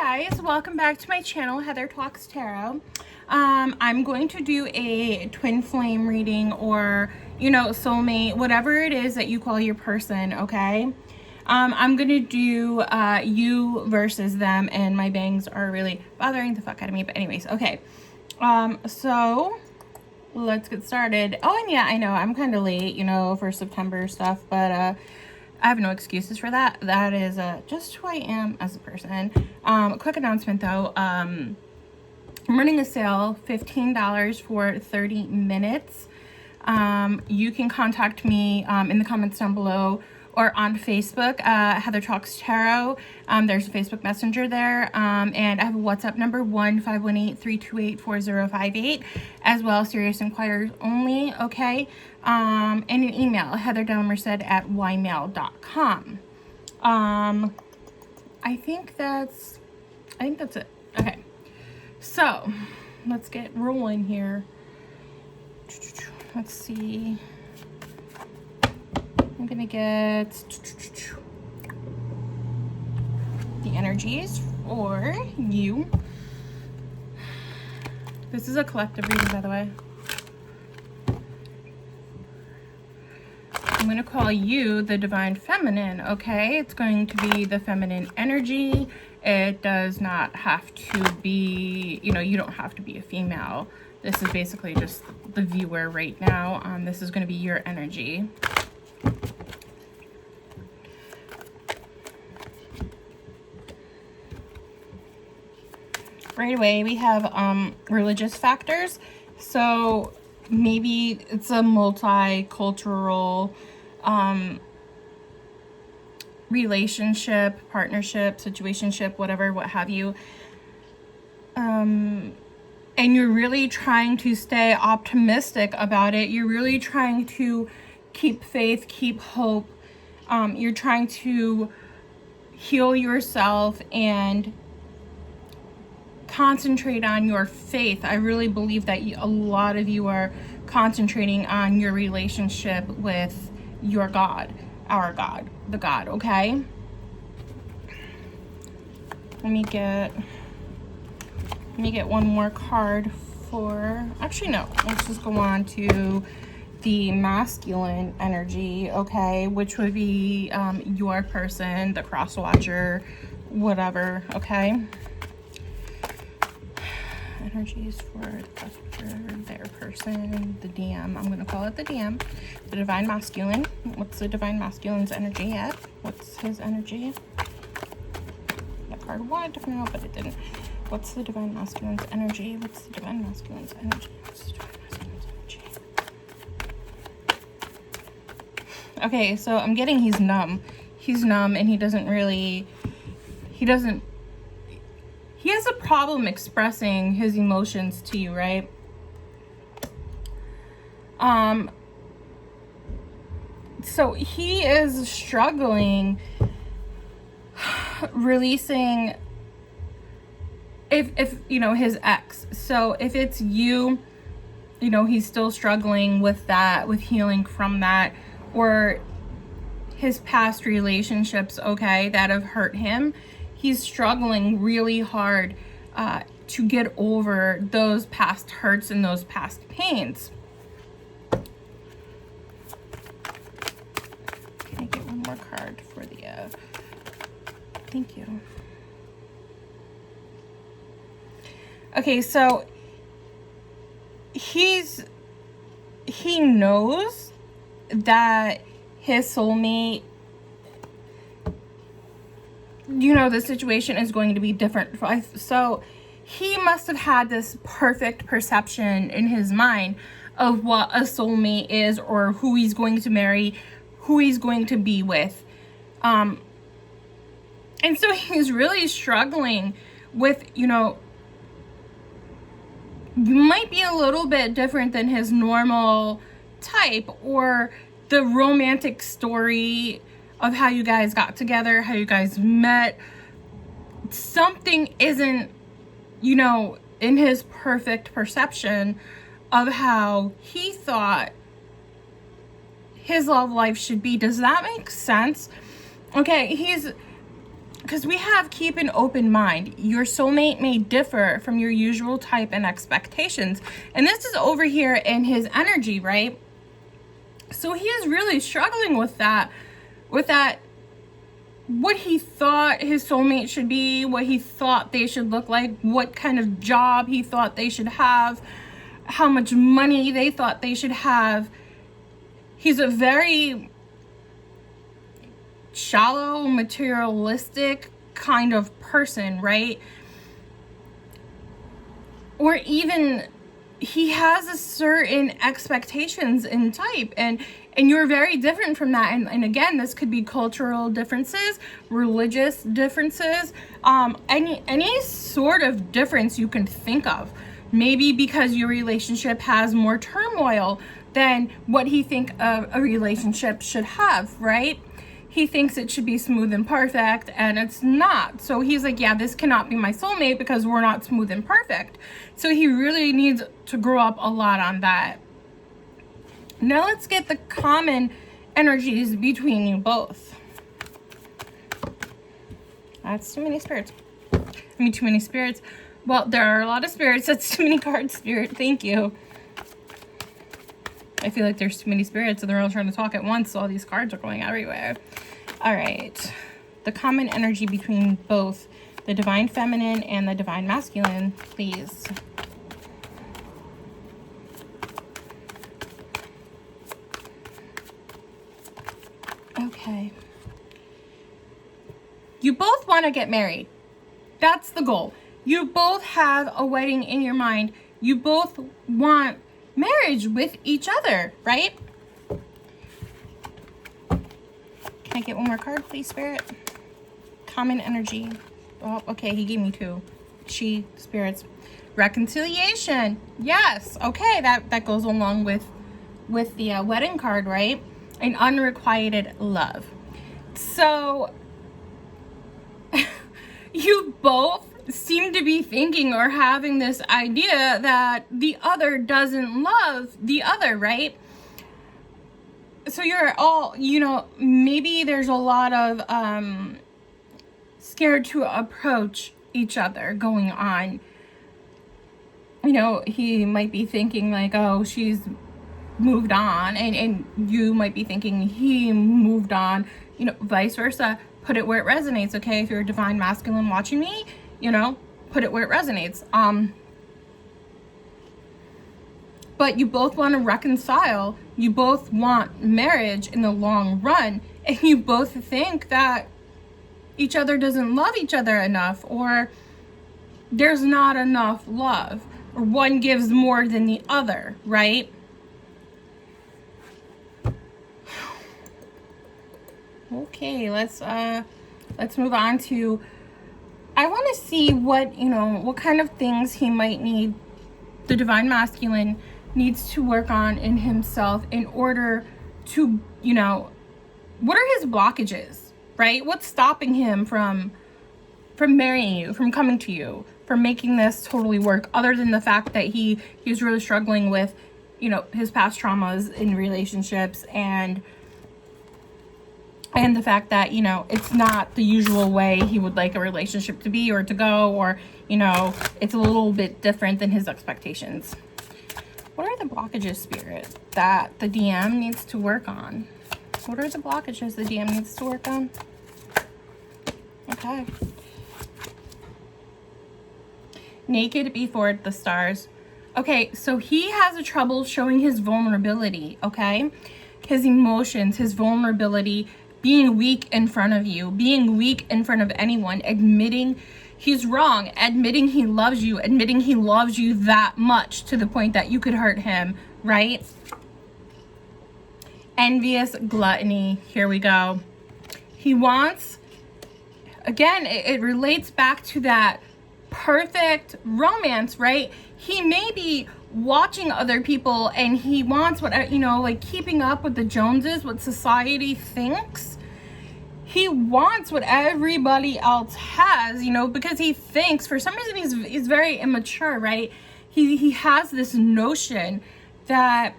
guys, welcome back to my channel, Heather Talks Tarot. I'm going to do a twin flame reading, or soulmate, whatever it is that you call your person. Okay, I'm gonna do you versus them, and my bangs are really bothering the fuck out of me, but anyways. Okay, so let's get started. Oh, and yeah, I know I'm kind of late for September stuff, but I have no excuses for that. That is just who I am as a person. Quick announcement though. I'm running a sale, $15 for 30 minutes. You can contact me in the comments down below or on Facebook, Heather Talks Tarot. There's a Facebook Messenger there. And I have a WhatsApp number, 1-518-328-4058, as well, serious inquirers only, okay? And an email, heatherdelmerced@ymail.com. I think that's it. Okay, so let's get rolling here. Let's see. I'm gonna get the energies for you. This is a collective reading, by the way. I'm going to call you the Divine Feminine, okay? It's going to be the feminine energy. It does not have to be, you don't have to be a female. This is basically just the viewer right now. This is going to be your energy. Right away, we have religious factors. So maybe it's a multicultural relationship, partnership, situationship, whatever, what have you. And you're really trying to stay optimistic about it. You're really trying to keep faith, keep hope. You're trying to heal yourself and concentrate on your faith. I really believe that a lot of you are concentrating on your relationship with your God, our God, the God, okay? Let me get one more card for, actually no, let's just go on to the masculine energy, okay, which would be your person, the cross watcher, whatever, okay? Energies for their person, the DM. I'm going to call it the DM. The Divine Masculine. What's the Divine Masculine's energy at? What's his energy? That card wanted to come out, but it didn't. What's the Divine Masculine's energy? What's the Divine Masculine's energy? What's the Divine Masculine's energy? Okay, so I'm getting he's numb. He's numb, and he has a problem expressing his emotions to you, right? So he is struggling releasing if his ex. So if it's you, he's still struggling with that, with healing from that, or his past relationships, okay, that have hurt him. He's struggling really hard to get over those past hurts and those past pains. Can I get one more card for the, thank you. Okay, so he knows that his soulmate, the situation is going to be different. So he must have had this perfect perception in his mind of what a soulmate is, or who he's going to marry, who he's going to be with. And so he's really struggling with, you might be a little bit different than his normal type, or the romantic story of how you guys got together, how you guys met. Something isn't, in his perfect perception of how he thought his love life should be. Does that make sense? Okay, he's because we have keep an open mind. Your soulmate may differ from your usual type and expectations. And this is over here in his energy, right? So he is really struggling with that, what he thought his soulmate should be, what he thought they should look like, what kind of job he thought they should have, how much money they thought they should have. He's a very shallow, materialistic kind of person, right? Or even he has a certain expectations in type, and you're very different from that. And again, this could be cultural differences, religious differences, any sort of difference you can think of. Maybe because your relationship has more turmoil than what he think of a relationship should have, right? He thinks it should be smooth and perfect, and it's not. So he's like, yeah, this cannot be my soulmate because we're not smooth and perfect. So he really needs to grow up a lot on that. Now let's get the common energies between you both. That's too many spirits. Too many spirits. Well, there are a lot of spirits. That's too many cards, Spirit. Thank you. I feel like there's too many spirits, and they're all trying to talk at once, so all these cards are going everywhere. All right. The common energy between both the divine feminine and the divine masculine, please. Okay. You both want to get married. That's the goal. You both have a wedding in your mind. You both want marriage with each other, right? Can I get one more card, please, Spirit? Common energy. Oh, okay, he gave me two. Spirits. Reconciliation. Yes. Okay, that goes along with the wedding card, right? And unrequited love. So you both seem to be thinking or having this idea that the other doesn't love the other, right? So you're all, maybe there's a lot of scared to approach each other going on. He might be thinking like, oh, she's moved on, and you might be thinking he moved on, vice versa. Put it where it resonates, okay? If you're a divine masculine watching me, put it where it resonates. But you both want to reconcile. You both want marriage in the long run, and you both think that each other doesn't love each other enough, or there's not enough love, or one gives more than the other, right? Okay, let's move on to, I want to see what kind of things he might need, the divine masculine needs to work on in himself in order to, what are his blockages, right? What's stopping him from marrying you, from coming to you, from making this totally work, other than the fact that he's really struggling with, his past traumas in relationships, and the fact that, it's not the usual way he would like a relationship to be or to go, or, it's a little bit different than his expectations. What are the blockages, Spirit, that the DM needs to work on? What are the blockages the DM needs to work on? Okay. Naked before the stars. Okay, so he has a trouble showing his vulnerability, okay? His emotions, his vulnerability, being weak in front of you, being weak in front of anyone, admitting he's wrong, admitting he loves you that much to the point that you could hurt him, right? Envious gluttony. Here we go. He wants, again, it relates back to that perfect romance, right? He may be watching other people and he wants what, like keeping up with the Joneses, what society thinks. He wants what everybody else has, because he thinks, for some reason, he's very immature, right? He has this notion that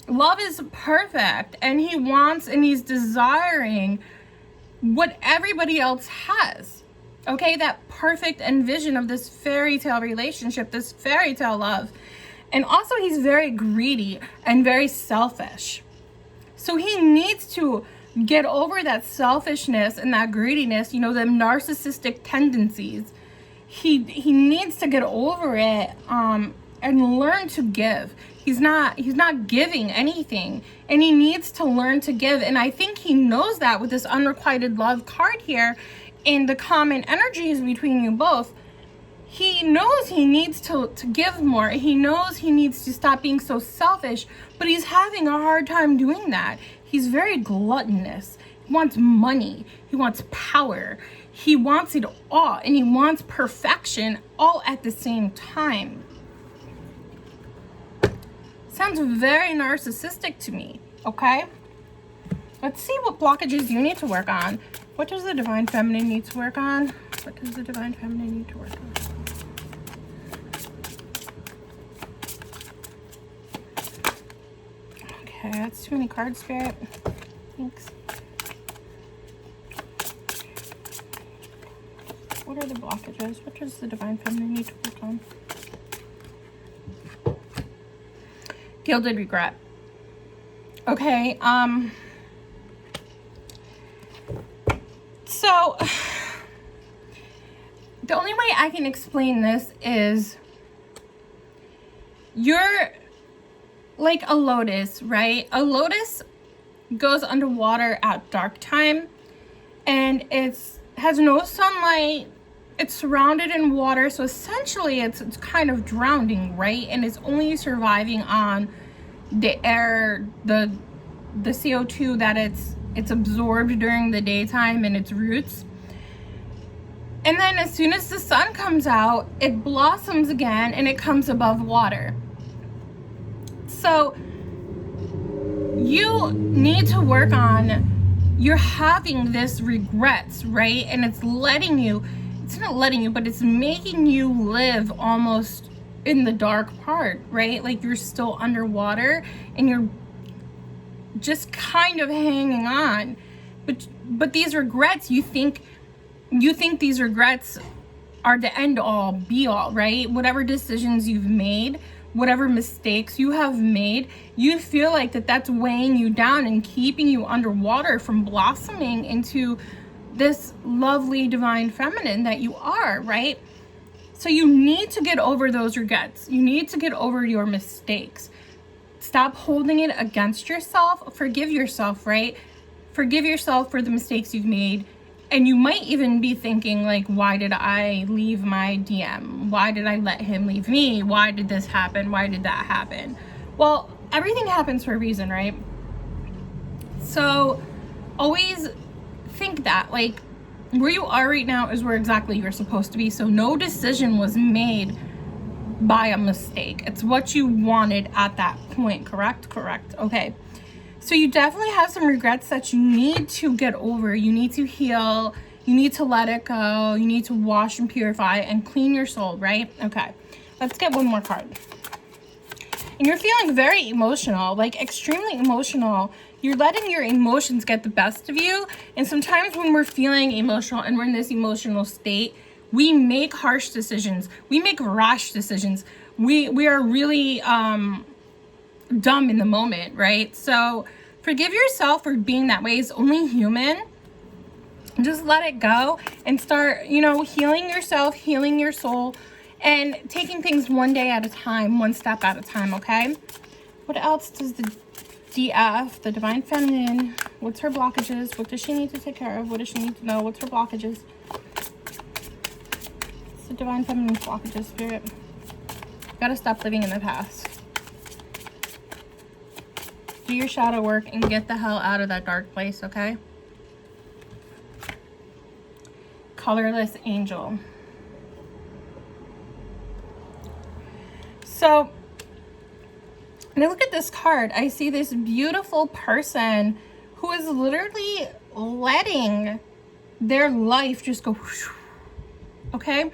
love is perfect, and he wants and he's desiring what everybody else has. Okay, that perfect envision of this fairy tale relationship, this fairy tale love. And also he's very greedy and very selfish. So he needs to get over that selfishness and that greediness, you know, them narcissistic tendencies. He needs to get over it and learn to give. He's not giving anything, and he needs to learn to give. And I think he knows that with this unrequited love card here and the common energies between you both. He knows he needs to give more. He knows he needs to stop being so selfish, but he's having a hard time doing that. He's very gluttonous. He wants money. He wants power. He wants it all, and he wants perfection all at the same time. Sounds very narcissistic to me, okay? Let's see what blockages you need to work on. What does the Divine Feminine need to work on? What does the Divine Feminine need to work on? Okay, that's too many cards, Spirit. Thanks. What are the blockages? What does the Divine Feminine need to work on? Gilded regret. Okay, so the only way I can explain this is you're like a lotus, right? A lotus goes underwater at dark time, and has no sunlight. It's surrounded in water, so essentially it's kind of drowning, right? And it's only surviving on the air, the CO2 that it's absorbed during the daytime in its roots. And then as soon as the sun comes out, it blossoms again and it comes above water. So you need to work on, you're having this regrets, right? And it's not letting you, but it's making you live almost in the dark part, right? Like you're still underwater and you're just kind of hanging on. But these regrets, you think these regrets are the end all be all, right? Whatever decisions you've made, whatever mistakes you have made, you feel like that's weighing you down and keeping you underwater from blossoming into this lovely divine feminine that you are, right? So you need to get over those regrets. You need to get over your mistakes. Stop holding it against yourself. Forgive yourself, right? Forgive yourself for the mistakes you've made. And you might even be thinking, like, why did I leave my DM? Why did I let him leave me? Why did this happen? Why did that happen? Well, everything happens for a reason, right? So always think that, like, where you are right now is where exactly you're supposed to be. So no decision was made by a mistake. It's what you wanted at that point, correct? Correct. Okay. So you definitely have some regrets that you need to get over. You need to heal. You need to let it go. You need to wash and purify and clean your soul, right? Okay. Let's get one more card. And you're feeling very emotional, like extremely emotional. You're letting your emotions get the best of you. And sometimes when we're feeling emotional and we're in this emotional state, we make harsh decisions. We make rash decisions. We are really dumb in the moment, right? So forgive yourself for being that way. It's only human. Just let it go and start, healing yourself, healing your soul, and taking things one day at a time, one step at a time, okay? What else does the DF, the Divine Feminine, what's her blockages? What does she need to take care of? What does she need to know? What's her blockages? It's the Divine Feminine blockages, Spirit. You gotta stop living in the past. Do your shadow work and get the hell out of that dark place, okay? Colorless angel. So, when I look at this card, I see this beautiful person who is literally letting their life just go, okay?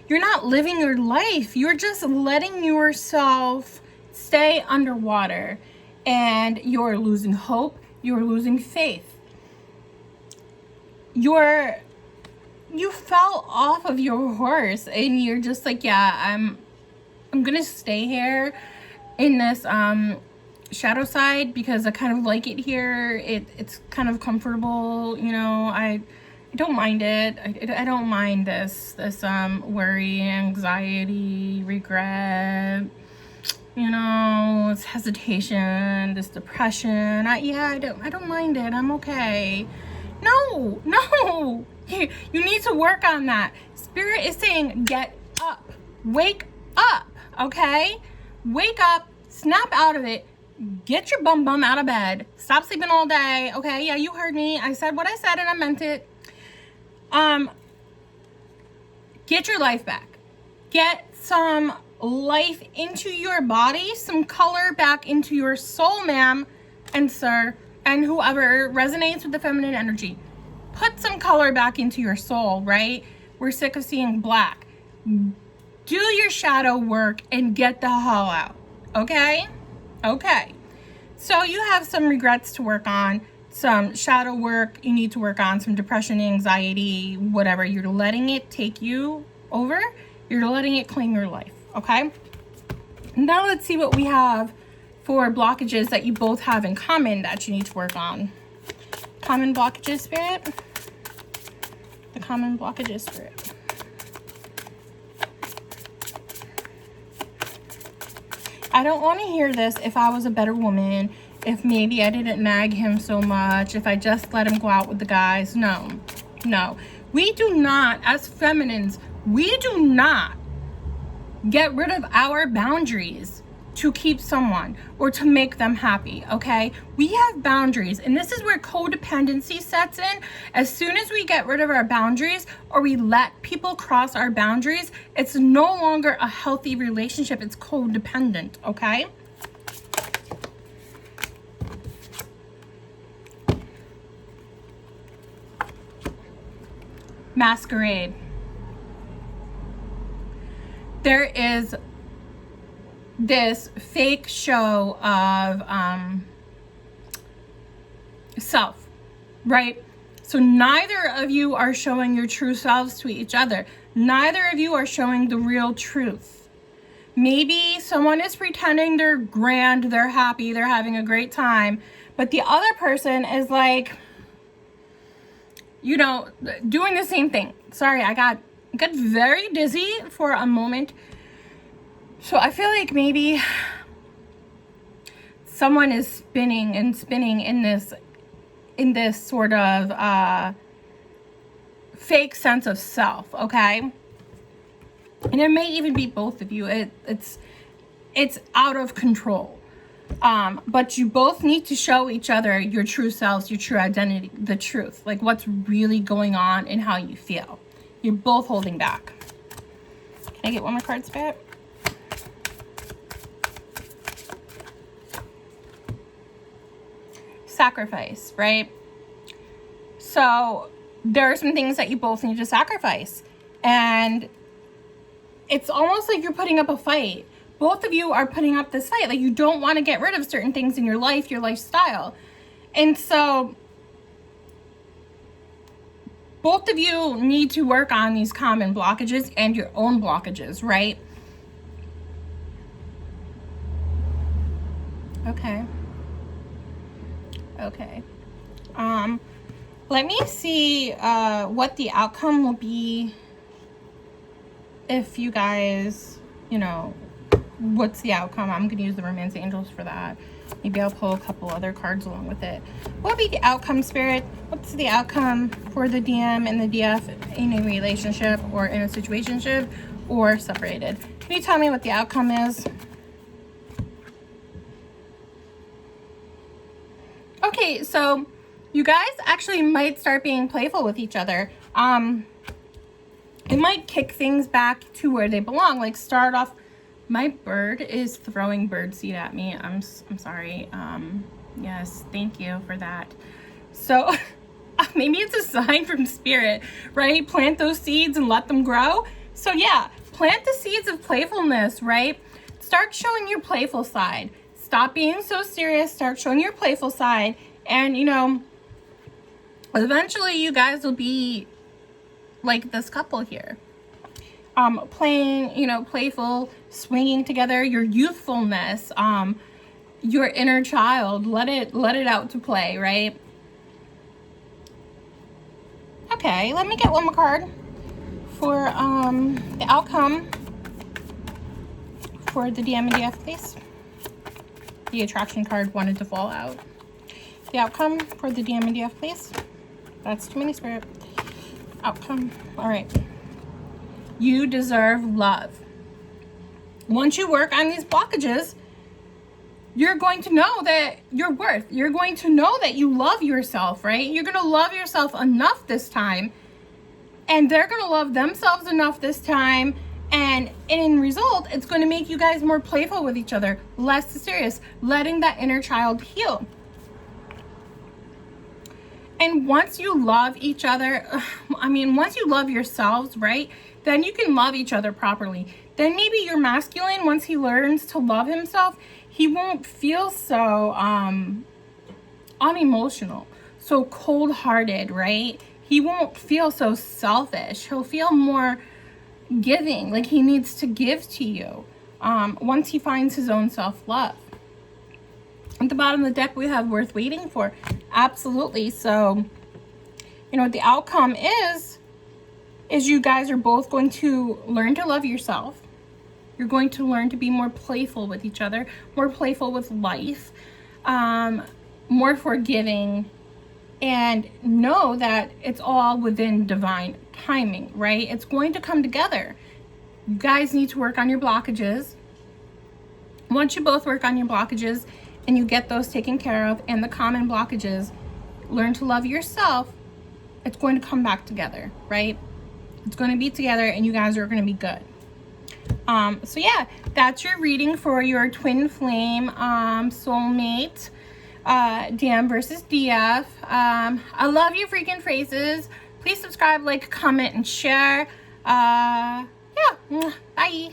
You're not living your life. You're just letting yourself stay underwater. And you're losing hope. You're losing faith. you fell off of your horse and you're just like, yeah, I'm gonna stay here in this shadow side because I kind of like it here. It's kind of comfortable, you know. I don't mind it. I don't mind this worry, anxiety, regret, you know, it's hesitation, this depression. I don't mind it. I'm okay. No. You need to work on that. Spirit is saying, get up. Wake up, okay? Wake up, snap out of it. Get your bum out of bed. Stop sleeping all day, okay? Yeah, you heard me. I said what I said and I meant it. Get your life back. Get some life into your body, some color back into your soul, ma'am and sir, and whoever resonates with the feminine energy. Put some color back into your soul, right? We're sick of seeing black. Do your shadow work and get the hell out, okay? Okay. So you have some regrets to work on, some shadow work you need to work on, some depression, anxiety, whatever. You're letting it take you over. You're letting it claim your life, okay? Now let's see what we have for blockages that you both have in common that you need to work on. Common blockages, Spirit. The common blockages, Spirit. I don't want to hear this if I was a better woman, if maybe I didn't nag him so much, if I just let him go out with the guys. No. We do not, as feminines, we do not get rid of our boundaries to keep someone or to make them happy, okay? We have boundaries, and this is where codependency sets in. As soon as we get rid of our boundaries or we let people cross our boundaries, it's no longer a healthy relationship. It's codependent, okay? Masquerade. There is this fake show of self, right? So neither of you are showing your true selves to each other. Neither of you are showing the real truth. Maybe someone is pretending they're grand, they're happy, they're having a great time, but the other person is like, you know, doing the same thing. Sorry, I got very dizzy for a moment. So I feel like maybe someone is spinning in this sort of fake sense of self, okay? And it may even be both of you. It's out of control. But you both need to show each other your true selves, your true identity, the truth, like what's really going on and how you feel. You're both holding back. Can I get one more card, Spirit? Sacrifice, right? So there are some things that you both need to sacrifice, and it's almost like you're putting up a fight. Both of you are putting up this fight. Like, you don't want to get rid of certain things in your life, your lifestyle. And so both of you need to work on these common blockages and your own blockages, right? Okay. Let me see what the outcome will be if you guys, you know, what's the outcome. I'm going to use the Romance Angels for that. Maybe I'll pull a couple other cards along with it. What will be the outcome, Spirit? What's the outcome for the DM and the DF in a relationship or in a situationship or separated? Can you tell me what the outcome is? Okay, so you guys actually might start being playful with each other. It might kick things back to where they belong. Like, start off. My bird is throwing birdseed at me. I'm sorry. Yes, thank you for that. So maybe it's a sign from Spirit, right? Plant those seeds and let them grow. So yeah, plant the seeds of playfulness, right? Start showing your playful side. Stop being so serious. Start showing your playful side. And, you know, Eventually, you guys will be like this couple here. Playing, you know, playful, swinging together, your youthfulness, your inner child, let it out to play, right? Okay, let me get one more card for the outcome for the DM and DF, please. The attraction card wanted to fall out. The outcome for the DM and DF, please. That's too many, Spirit. Outcome. All right. You deserve love. Once you work on these blockages, you're going to know that you're worth. You're going to know that you love yourself, right? You're going to love yourself enough this time. And they're going to love themselves enough this time. And in result, it's going to make you guys more playful with each other, less serious, letting that inner child heal. And once you love each other, I mean, once you love yourselves, right, then you can love each other properly. Then maybe your masculine, once he learns to love himself, he won't feel so unemotional, so cold-hearted, right? He won't feel so selfish. He'll feel more giving, like he needs to give to you once he finds his own self-love. At the bottom of the deck, we have worth waiting for. Absolutely. So, you know, what the outcome is you guys are both going to learn to love yourself. You're going to learn to be more playful with each other, more playful with life, more forgiving, and know that it's all within divine timing, right? It's going to come together. You guys need to work on your blockages. Once you both work on your blockages and you get those taken care of and the common blockages, learn to love yourself, it's going to come back together, right? It's going to be together and you guys are going to be good. So yeah, that's your reading for your twin flame soulmate DM versus DF. I love your freaking phrases. Please subscribe, like, comment, and share. Yeah, bye.